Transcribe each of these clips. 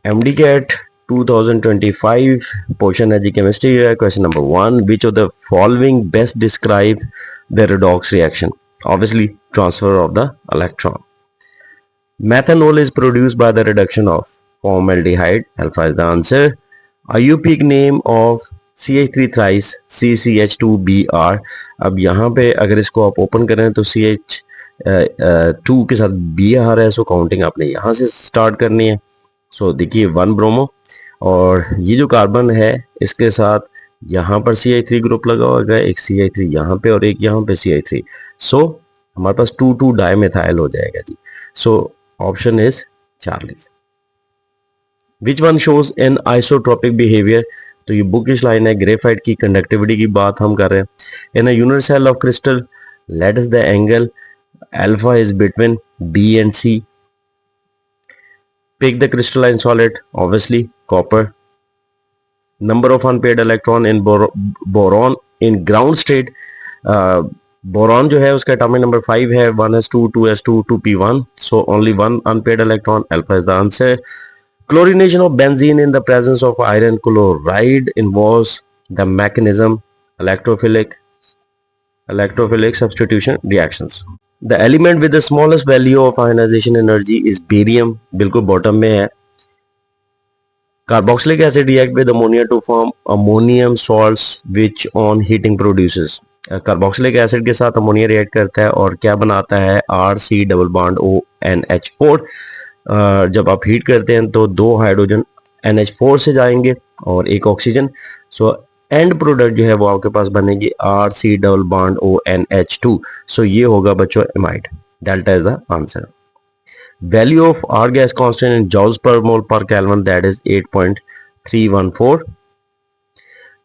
MD CAT 2025 portion है जी chemistry है. Question number 1, which of the following best describe the redox reaction? Obviously transfer of the electron. Methanol is produced by the reduction of formaldehyde. Alpha is the answer. IUPAC name of CH3 thrice CCH2Br. अब यहाँ पे अगर इसको आप open करें तो CH2 के साथ Br है, सो काउंटिंग आपने यहाँ से स्टार्ट करनी है. सो देखिए 1 ब्रोमो, और ये जो कार्बन है इसके साथ यहाँ पर CH3 ग्रुप लगा होगा, एक CH3 यहाँ पे और एक यहाँ पे CH3. सो हमारे पास 2,2 डाइमेथाइल हो जाएगा जी. So option is Charlie. Which one shows an isotropic behaviour? तो ये बुकिश लाइन है. ग्रेफाइट की कंडक्टिविटी की बात हम कर रहे हैं. In a unit cell of crystal lattice the angle alpha is between B and C. Pick the crystalline solid, obviously copper. Number of unpaired electron in boron in ground state. Boron जो है उसका atomic number 5 है, 1s2 2s2 2p1. So only one unpaired electron. Alpha is the answer. Chlorination of benzene in the presence of iron chloride involves the mechanism electrophilic substitution reactions. The element with the smallest value of ionization energy is barium. बिल्कुल bottom में है. Carboxylic acid react with ammonia to form ammonium salts which on heating produces. Carboxylic acid के साथ ammonia react करता है और क्या बनाता है? RC double bond ONH4. जब आप हीट करते हैं तो 2 हाइड्रोजन NH4 से जाएंगे और एक ऑक्सीजन. सो एंड प्रोडक्ट जो है वो आपके पास बनेगी RC डबल बॉन्ड ONH2. सो ये होगा बच्चों amide. Delta is the answer. Value of R gas constant in joules per mole per Kelvin, that is 8.314.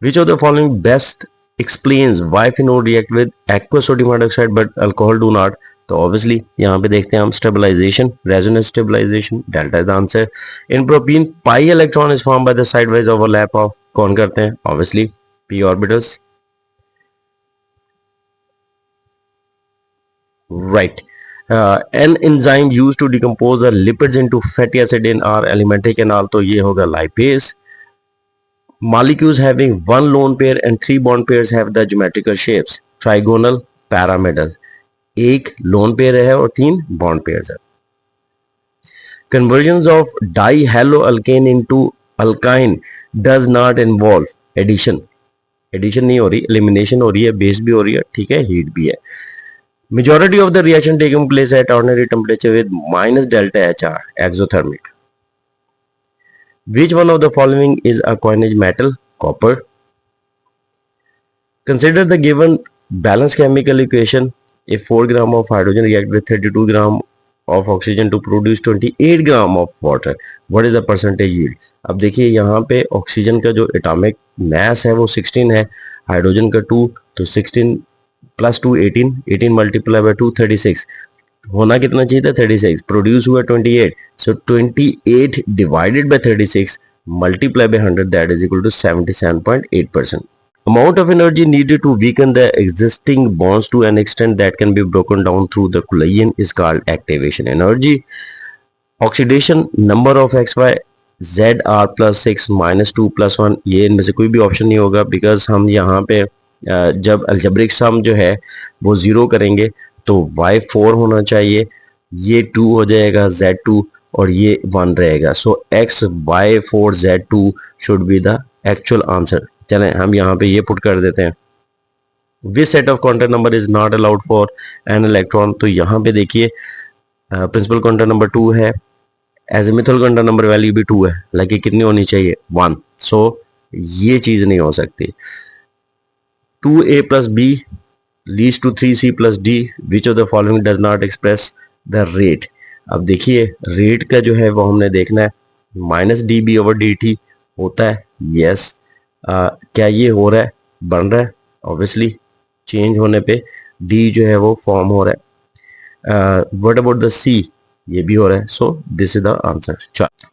Which of the following best explains why phenol react with aqueous sodium hydroxide but alcohol do not? तो obviously यहाँ पे देखते हैं हम stabilization, resonance stabilization. Delta is the answer. In propene, pi electron is formed by the sideways overlap of कौन करते हैं? Obviously p orbitals. Right. An enzyme used to decompose the lipids into fatty acid in our alimentary canal, तो ये होगा lipase. Molecules having one lone pair and 3 bond pairs have the geometrical shapes trigonal, pyramidal. एक lone pair है और 3 bond pairs है. Conversions of dihaloalkane into alkyne does not involve addition. Addition नहीं हो रही, एलिमिनेशन हो रही है, बेस भी हो रही है, ठीक है, हीट भी है. Majority of the reaction taking place at ordinary temperature with minus delta HR, exothermic. Which one of the following is a coinage metal? Copper. Consider the given balanced chemical equation. If 4 gram of hydrogen react with 32 gram of oxygen to produce 28 gram of water, what is the percentage yield? अब देखिए यहाँ पे oxygen का जो atomic mass है वो 16 है, hydrogen का 2, तो 16 प्लस 2 18, 18 मल्टीप्लाई बाय 2 36. होना कितना चाहिए था? 36. प्रोड्यूस हुआ 28. So 28 divided by 36 multiply by 100, that is equal to 77.8%. Amount of energy needed to weaken the existing bonds to an extent that can be broken down through the collision is called activation energy. Oxidation number of XY ZR plus 6 minus 2 plus 1, ये इनमें से कोई भी option नहीं होगा, because हम यहाँ पे जब अलजेब्रिक सम जो है वो 0 करेंगे तो y4 होना चाहिए, ये 2 हो जाएगा Z2 और ये 1 रहेगा. So x y4 Z2 should be the actual answer. चलें हम यहाँ पे ये पुट कर देते हैं. Which set of quantum number is not allowed for an electron? तो यहाँ पे देखिए प्रिंसिपल क्वांटम नंबर 2 है, एजिमुथल क्वांटम नंबर वैल्यू भी 2 है, लेकिन कितनी होनी चाहिए? 1. सो ये चीज नहीं हो सकती. 2a plus b leads to 3c plus d. Which of the following does not express the rate? अब देखिए रेट का जो है वो हमने देखना है. Minus D B over D T होता है, यस. क्या ये हो रहा है? बन रहा है. ऑब्वियसली चेंज होने पे डी जो है वो फॉर्म हो रहा है. What about the C? ये भी हो रहा है. So this is the answer.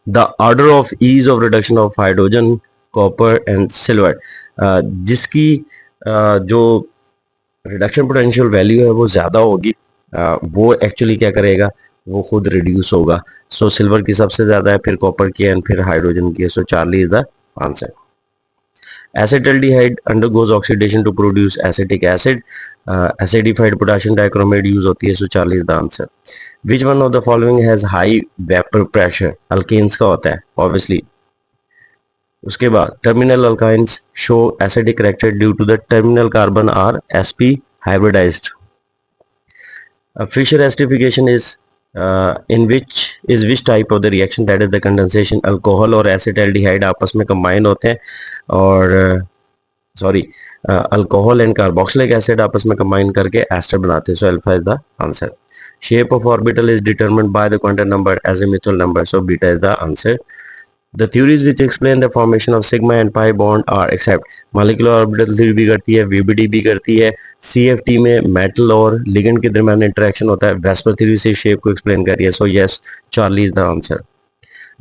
The order of ease of reduction of hydrogen, copper and silver. जिसकी जो रिडक्शन पोटेंशियल वैल्यू है वो ज़्यादा होगी, वो एक्चुअली क्या करेगा? वो खुद रिड्यूस होगा. सो सिल्वर की सबसे ज़्यादा है, फिर कॉपर की एंड फिर हाइड्रोजन की है. So Charlie is the answer. Acetaldehyde undergoes oxidation to produce acetic acid. Acidified potassium dichromate use होती है. So Charlie is the answer. Which one of the following has high vapor pressure? Alkanes का होता है obviously. उसके बाद terminal alkynes show acidic character due to the terminal carbon are sp hybridized. Fischer acidification is in which type of the reaction, that is the condensation. Alcohol और acetaldehyde आपस में combine होते हैं और sorry alcohol and carboxylic acid आपस में combine करके ester बनाते हैं. So alpha is the answer. Shape of orbital is determined by the quantum number azimuthal number. So beta is the answer. The theories which explain the formation of sigma and pi bond are except molecular orbital theory भी करती है, VBD भी करती है, CFT में metal और ligand के दरमियान इंटरेक्शन होता है, वेस्पर थ्योरी से शेप को एक्सप्लेन कर रही है. So yes, Charlie is the answer.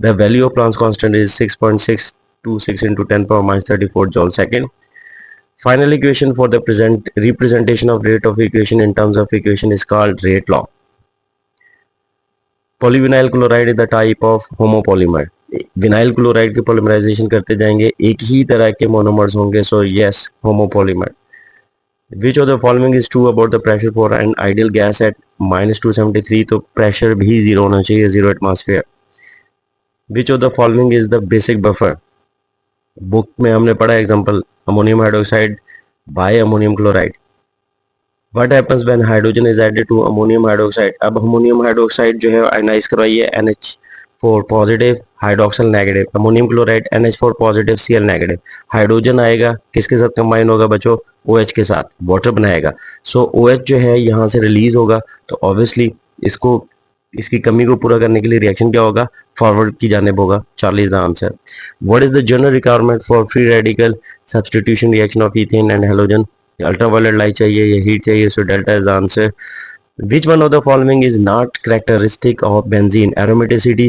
The value of Planck's constant is 6.626 into 10 power minus 34 joule second. Final equation for the present representation of rate of equation in terms of equation is called rate law. Polyvinyl chloride is the type of homopolymer. Vinyl chloride की polymerization करते जाएंगे, एक ही तरह के monomers होंगे. So yes, homopolymer. Which of the following is true about the pressure for an ideal gas at -273. तो pressure भी जीरो होना चाहिए, 0 atmosphere. Which of the following is the basic buffer. Book में हमने पढ़ा example ammonium hydroxide by ammonium chloride. What happens when hydrogen is added to ammonium hydroxide? अब ammonium hydroxide जो है आयनाइज करवाइए, NH4 positive, hydroxyl negative. Ammonium chloride NH4 positive, Cl negative. Hydrogen आएगा किसके साथ कंबाइन होगा बच्चों? OH के साथ, वाटर बनाएगा. सो OH जो है यहाँ से रिलीज होगा, तो ऑब्वियसली इसकी कमी को पूरा करने के लिए रिएक्शन क्या होगा? फॉरवर्ड की जानिब होगा. Charlie is the answer. What is the general requirement for free radical substitution reaction of ethane and halogen? Ultraviolet light चाहिए या हीट चाहिए. So delta is the answer. Which one of the following is not characteristic of benzene? Aromaticity,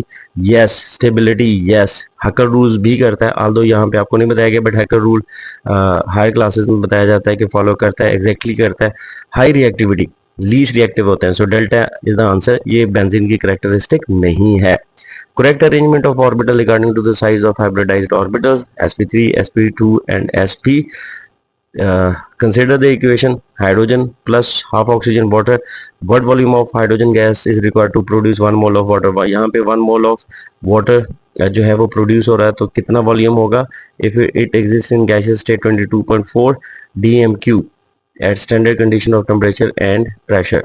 yes. Stability, yes. Hacker rules भी करता है, although यहाँ पे आपको नहीं बताया गया, but Hacker rule higher classes में बताया जाता है कि फॉलो करता है, एग्जैक्टली करता है. हाई रिएक्टिविटी, लीस्ट रिएक्टिव होते हैं. So delta is the answer. ये बेंजीन की कैरेक्टरिस्टिक नहीं है. Correct arrangement of orbital according to the size of hybridized orbital, sp3, sp2 and sp. Consider the equation hydrogen plus half oxygen water. What volume of hydrogen gas is required to produce 1 mole of water? यहाँ पे 1 mole of water जो है वो produce हो रहा है, तो कितना वॉल्यूम होगा? If it exists in gaseous state 22.4 dm³ at standard condition of temperature and pressure.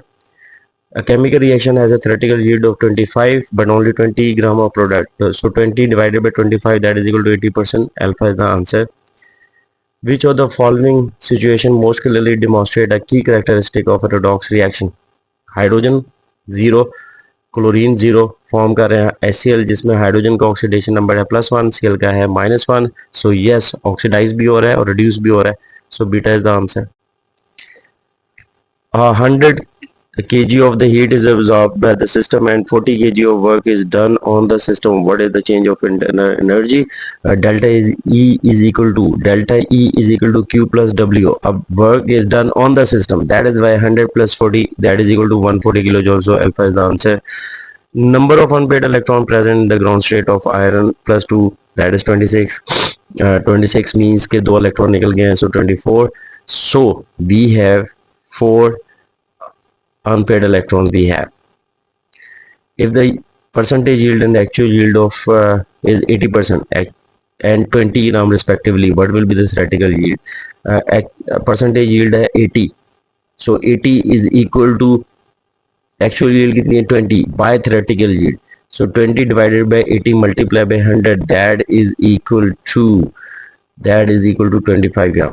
A chemical reaction has a theoretical yield of 25 but only 20 gram of product. So 20 divided by 25, that is equal to 80%. Alpha is the answer. Which of the following situation most clearly demonstrate a key characteristic of a redox reaction? Hydrogen 0, chlorine 0 form कर रहे हैं HCl, जिसमें hydrogen का oxidation number है +1, Cl का है -1. So yes, oxidise भी हो रहा है और रिड्यूस भी हो रहा है. So beta is the answer. 100 kg of the heat is absorbed by the system and 40 kg of work is done on the system. What is the change of internal energy? Delta E is equal to Q plus W. Work is done on the system, that is why 100 plus 40, that is equal to 140 kilojoules. So alpha is the answer. Number of unpaired electron present in the ground state of iron +2, that is 26. 26 means के 2 electron निकल गए हैं, so 24. So we have 4 unpaired electrons we have. If the percentage yield and the actual yield of is 80% and 20 gram respectively, what will be the theoretical yield? Percentage yield है 80, so 80 is equal to actual yield कितनी है? 20 by theoretical yield. So 20 divided by 80 multiplied by 100, that is equal to 25 gram.